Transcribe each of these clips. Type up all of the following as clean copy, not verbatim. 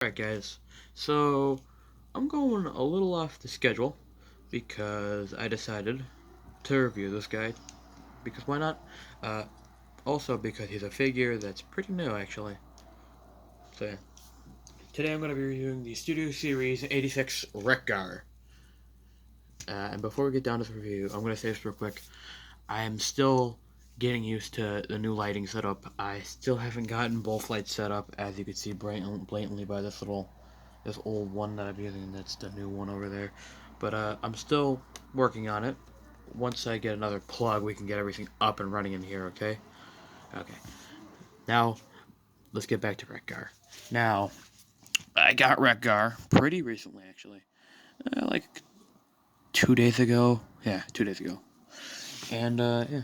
Alright guys, so I'm going a little off the schedule because I decided to review this guy, because why not? Uh, Also because he's a figure that's pretty new actually. So yeah. Today I'm going to be reviewing the Studio Series 86 wreckgar. And before we get down to the review, I'm going to say this real quick. I am still getting used to the new lighting setup. I still haven't gotten both lights set up, as you can see blatantly by this old one that I'm using. That's the new one over there. But I'm still working on it. Once I get another plug, we can get everything up and running in here, okay? Okay. Now, let's get back to wreckgar. Now, I got wreckgar pretty recently, actually. Like 2 days ago. Yeah, 2 days ago. And, yeah.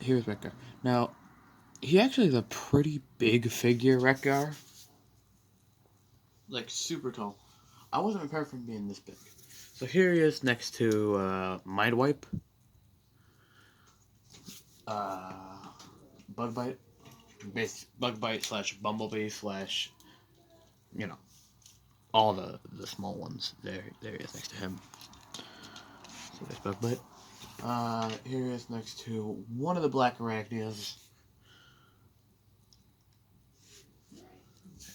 Here's wreckgar. Now, he actually is a pretty big figure, wreckgar. Like, super tall. I wasn't prepared for him being this big. So here he is next to Mindwipe, uh, Bug Bite, Bug Bite slash Bumblebee slash, you know, all the small ones. There he is next to him. So there's Bug Bite. Here he is next to one of the black arachnids,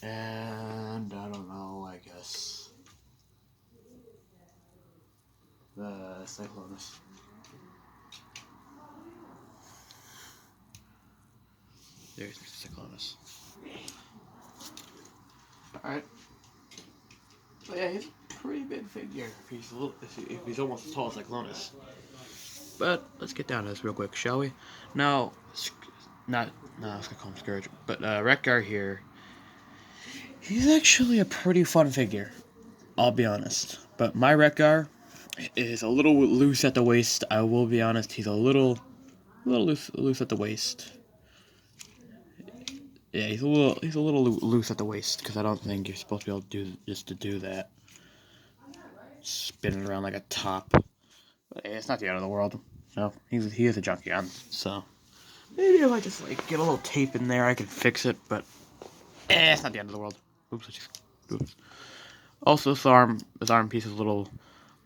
and I don't know, I guess the Cyclonus. There's next to Cyclonus. All right. But yeah, he's a pretty big figure. If he's almost as tall as Cyclonus. But let's get down to this real quick, shall we? Now, not I was gonna call him Scourge, but Wreckgar here. He's actually a pretty fun figure. I'll be honest. But my Wreckgar is a little loose at the waist. I will be honest. He's a little loose at the waist. Yeah, he's a little loose at the waist because I don't think you're supposed to be able to do that. Spin it around like a top. But yeah, it's not the end of the world. No, he is a junkie, so maybe if I just like get a little tape in there, I can fix it. But it's not the end of the world. Oops. Also, this arm piece is a little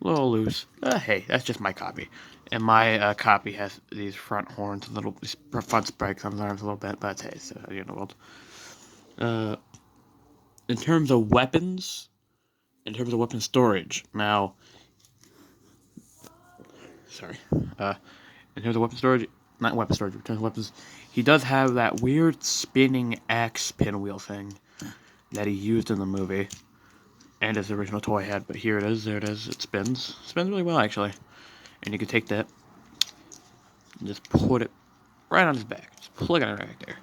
loose. Hey, that's just my copy, and my copy has these front horns, these front spikes on his arms a little bit. But hey, it's the end of the world. Uh, in terms of weapons, weapon storage, now, sorry, in terms of weapon storage, not weapon storage, in terms of weapons, he does have that weird spinning axe pinwheel thing that he used in the movie, and his original toy had. But here it is, there it is, it spins really well actually, and you can take that and just put it right on his back, just plug it right there.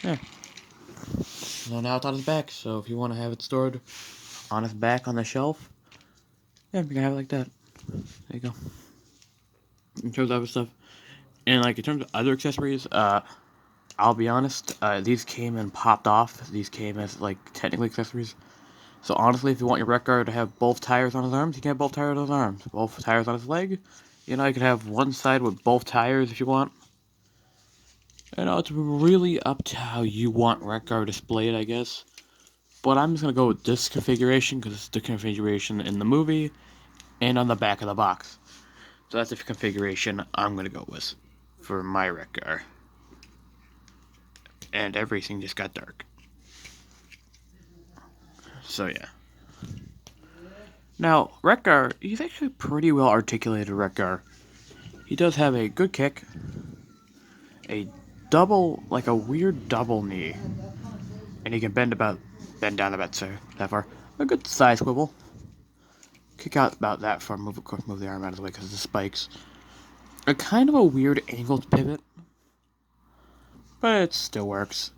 There. So now it's on his back. So if you want to have it stored on his back on the shelf, yeah, you can have it like that. There you go. In terms of other stuff, and like in terms of other accessories, I'll be honest, these came and popped off. These came as like technically accessories. So honestly, if you want your wreck to have both tires on his arms, you can have both tires on his arms. Both tires on his leg. You know, you can have one side with both tires if you want. You know, it's really up to how you want wreck displayed, I guess. But I'm just going to go with this configuration because it's the configuration in the movie and on the back of the box. So that's the configuration I'm going to go with for my wreck. And everything just got dark. So yeah. Now, wreckgar, he's actually pretty well articulated wreckgar. He does have a good kick, a like a weird double knee, and he can bend down about that far. A good side swivel. Kick out about that far, move the arm out of the way because of the spikes. A kind of a weird angled pivot, but it still works.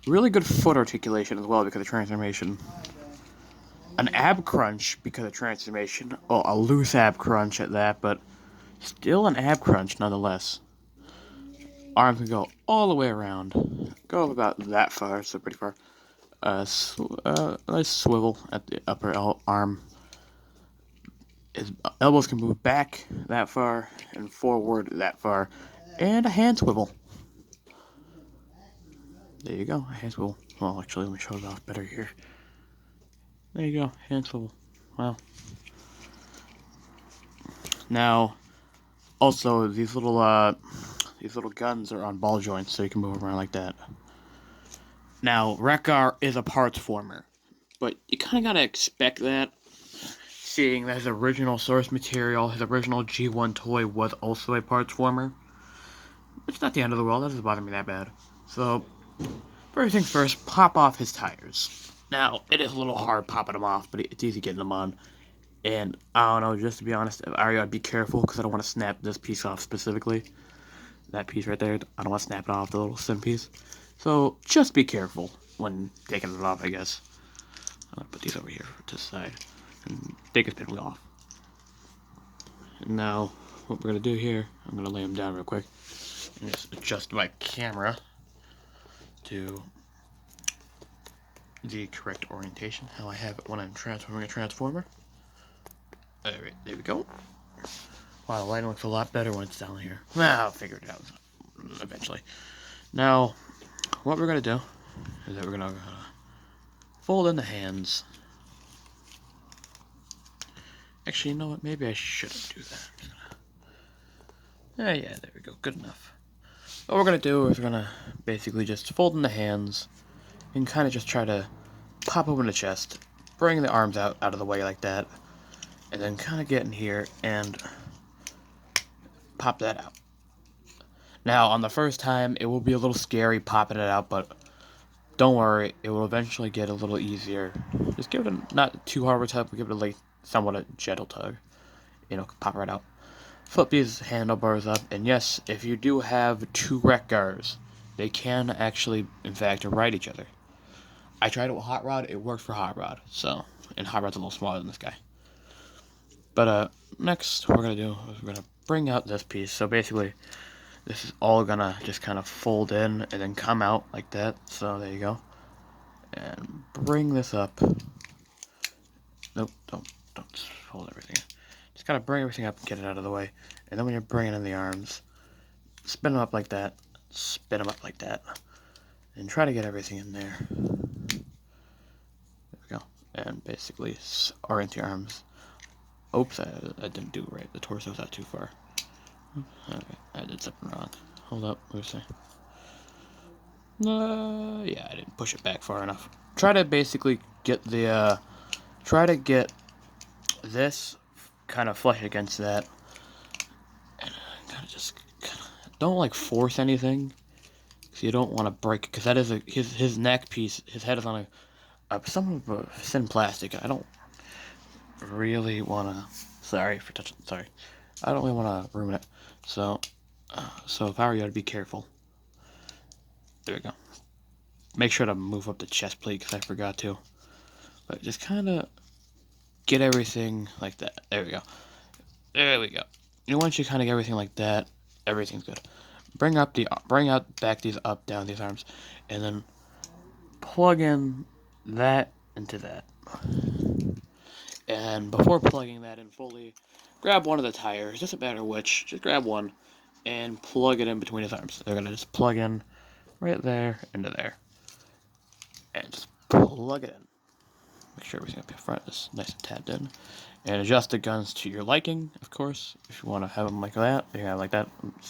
Really good foot articulation as well because of transformation. An ab crunch because of transformation. Oh, a loose ab crunch at that, but still an ab crunch nonetheless. Arm can go all the way around. Go about that far, so pretty far. Nice swivel at the upper arm. His elbows can move back that far and forward that far. And a hand swivel. There you go, a hand swivel. Well, actually, let me show it off better here. There you go, hand swivel. Wow. Now, also these little guns are on ball joints, so you can move around like that. Now, wreckgar is a parts former, but you kind of gotta expect that, seeing that his original source material, his original G1 toy, was also a parts former. It's not the end of the world. That doesn't bother me that bad. So, first things first, pop off his tires. Now, it is a little hard popping them off, but it's easy getting them on. And, I don't know, just to be honest, I'd be careful, because I don't want to snap this piece off specifically. That piece right there, I don't want to snap it off, the little sim piece. So, just be careful when taking it off, I guess. I'm going to put these over here to the side, and take his pinwheel off. And now, what we're going to do here, I'm going to lay him down real quick, and just adjust my camera to the correct orientation, how I have it when I'm transforming a transformer. Alright, there we go. Wow, the lighting looks a lot better when it's down here. I'll figure it out eventually. Now, what we're going to do is that we're going to fold in the hands. Actually, you know what? Maybe I shouldn't do that. Yeah, there we go. Good enough. What we're going to do is we're going to basically just fold in the hands and kind of just try to pop open the chest, bring the arms out of the way like that, and then kind of get in here and pop that out. Now, on the first time, it will be a little scary popping it out, but don't worry, it will eventually get a little easier. Just give it a not too hard of a tug, but give it a somewhat a gentle tug. You know, pop right out. Flip these handlebars up, and yes, if you do have two wreckgars, they can actually, in fact, ride each other. I tried it with Hot Rod, it worked for Hot Rod, so, and Hot Rod's a little smaller than this guy. But, next, what we're gonna do is we're gonna bring out this piece. So basically, this is all gonna just kind of fold in and then come out like that. So there you go. And bring this up. Nope, don't fold everything in. Just gotta bring everything up and get it out of the way. And then when you're bringing in the arms, spin them up like that, spin them up like that, and try to get everything in there. There we go. And basically orient your arms. Oops, I didn't do it right. The torso's out too far. Okay, I did something wrong. Hold up, what was I? Yeah, I didn't push it back far enough. Try to basically get the, try to get this kind of flush against that. And kind of just, don't like force anything, because you don't want to break it, because that is his neck piece, his head is on some of a thin plastic. I don't really want to, sorry for touching, sorry. I don't really want to ruin it. So if I were you, I'd be careful. There we go. Make sure to move up the chest plate, because I forgot to. But just kind of get everything like that. There we go. There we go. And once you kind of get everything like that, everything's good. Bring out back these up, down these arms, and then plug in that into that. And before plugging that in fully, grab one of the tires, doesn't matter which, just grab one, and plug it in between his arms. They're going to just plug in right there into there. And just plug it in. Make sure everything up in front is nice and tabbed in. And adjust the guns to your liking, of course. If you want to have them like that, you can have like that.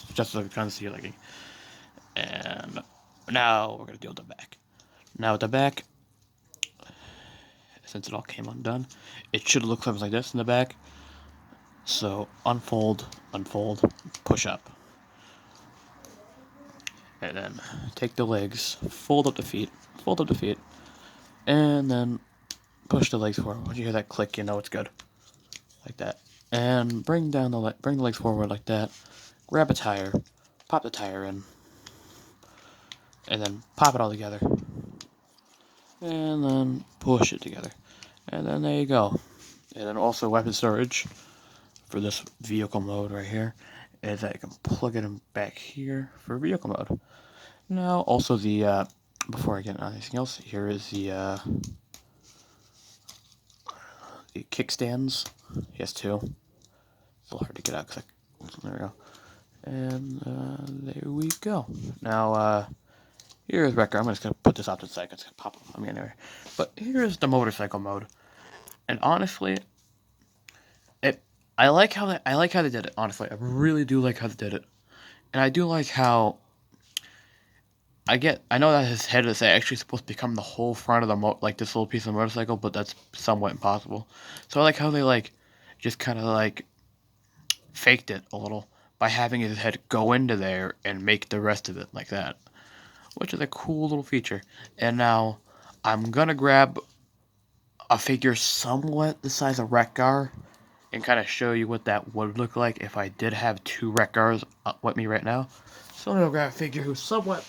Adjust the guns to your liking. And now we're going to deal with the back. Now with the back, since it all came undone, it should look something like this in the back. So unfold, push up. And then take the legs, fold up the feet, and then push the legs forward. When you hear that click, you know it's good. Like that. And bring the legs forward like that. Grab a tire, pop the tire in, and then pop it all together. And then push it together. And then there you go. And then also weapon storage for this vehicle mode right here is that you can plug it in back here for vehicle mode. Now also the before I get into anything else, here is the kickstands. He has two. It's a little hard to get out because there we go. And there we go. Now here's wreckgar. I'm just gonna put this off to the side. It's gonna pop up on me anyway. But here's the motorcycle mode. And honestly, it I like how they did it. Honestly, I really do like how they did it, and I do like how I know that his head is actually supposed to become the whole front of the like this little piece of the motorcycle, but that's somewhat impossible. So I like how they like just kind of like faked it a little by having his head go into there and make the rest of it like that, which is a cool little feature. And now I'm gonna grab a figure somewhat the size of wreckgar and kind of show you what that would look like if I did have two wreckgars with me right now. So I'm gonna grab a figure who's somewhat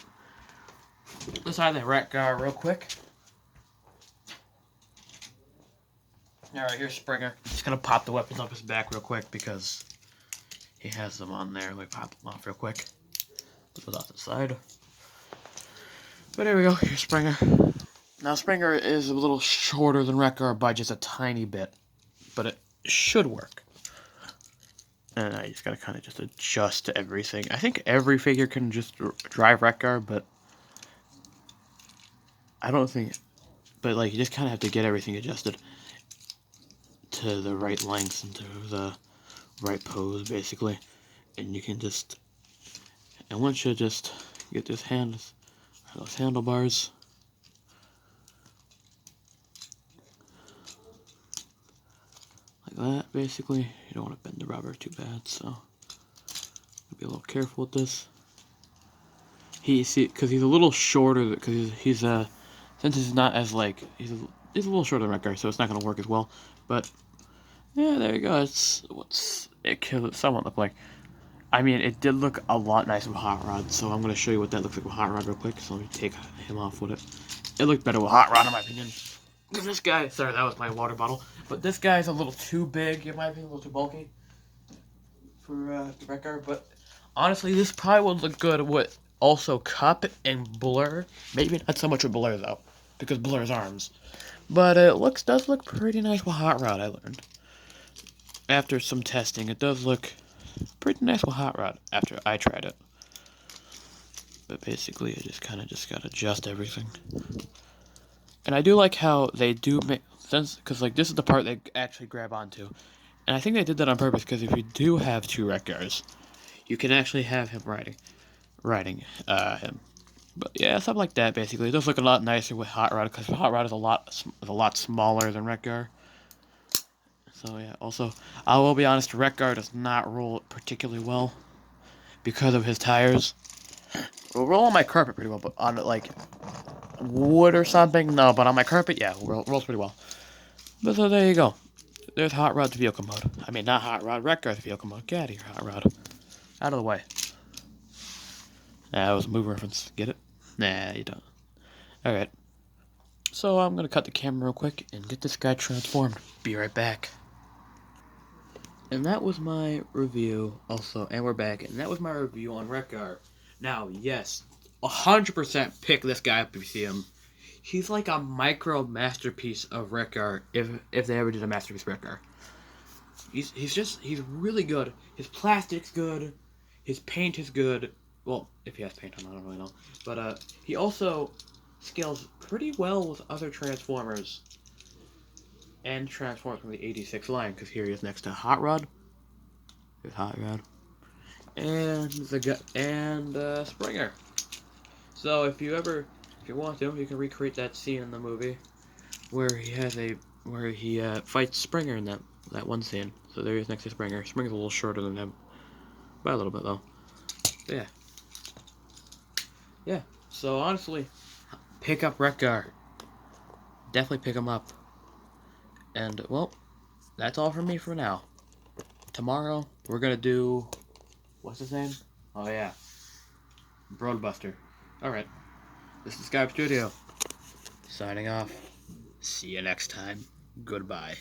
the size of the wreckgar real quick. Alright, here's Springer. I'm just gonna pop the weapons off his back real quick because he has them on there. Let me pop them off real quick. Put those off the side. But here we go. Here's Springer. Now Springer is a little shorter than wreckgar by just a tiny bit, but it should work. And I just gotta kind of just adjust to everything. I think every figure can just drive wreckgar, but I don't think. But like, you just kind of have to get everything adjusted to the right length and to the right pose, basically. And you can just, and once you just get those handlebars, like that, basically. You don't want to bend the rubber too bad, so be a little careful with this. Because he's a little shorter, because he's since he's not as like he's a little shorter than Wreckgar, so it's not gonna work as well. But yeah, there you go. It could somewhat look like. I mean, it did look a lot nicer with Hot Rod, so I'm gonna show you what that looks like with Hot Rod real quick. So let me take him off with it. It looked better with Hot Rod, in my opinion. This guy, sorry, that was my water bottle. But this guy's a little too big, in my opinion, a little too bulky for Wreckgar. But honestly, this probably would look good with also Cup and Blur. Maybe not so much with Blur though, because Blur's arms. But it does look pretty nice with Hot Rod, I learned. After some testing, it does look pretty nice with Hot Rod after I tried it. But basically, I just kind of gotta adjust everything. And I do like how they do make sense, because like this is the part they actually grab onto. And I think they did that on purpose, because if you do have two Wreckgars, you can actually have him riding him. But yeah, something like that. Basically, it does look a lot nicer with Hot Rod, because Hot Rod is a lot smaller than Wreckgar. So yeah. Also, I will be honest, Wreckgar does not roll particularly well because of his tires. Will roll on my carpet pretty well, but on like wood or something, no. But on my carpet, yeah, rolls pretty well. But so there you go. There's Hot Rod's vehicle mode. I mean, not Hot Rod, Wreckgar's vehicle mode. Get out of here, Hot Rod. Out of the way. Nah, that was a movie reference. Get it? Nah, you don't. Alright. So I'm gonna cut the camera real quick and get this guy transformed. Be right back. And that was my review, also, and we're back. And that was my review on Wreckgar. Now, yes, 100% pick this guy up if you see him. He's like a micro masterpiece of Wreckgar, if they ever did a masterpiece Wreckgar. He's really good. His plastic's good. His paint is good. Well, if he has paint on, I don't really know. But he also scales pretty well with other Transformers. And Transformers from the 86 line, because here he is next to Hot Rod. There's Hot Rod. And Springer. So if you want to, you can recreate that scene in the movie where he fights Springer in that one scene. So there he is next to Springer. Springer's a little shorter than him, by a little bit though. But yeah. So honestly, pick up Wreckgar. Definitely pick him up. And well, that's all from me for now. Tomorrow we're gonna do, what's his name? Oh yeah, Broadbuster. All right. This is Skype Studio. Signing off. See you next time. Goodbye.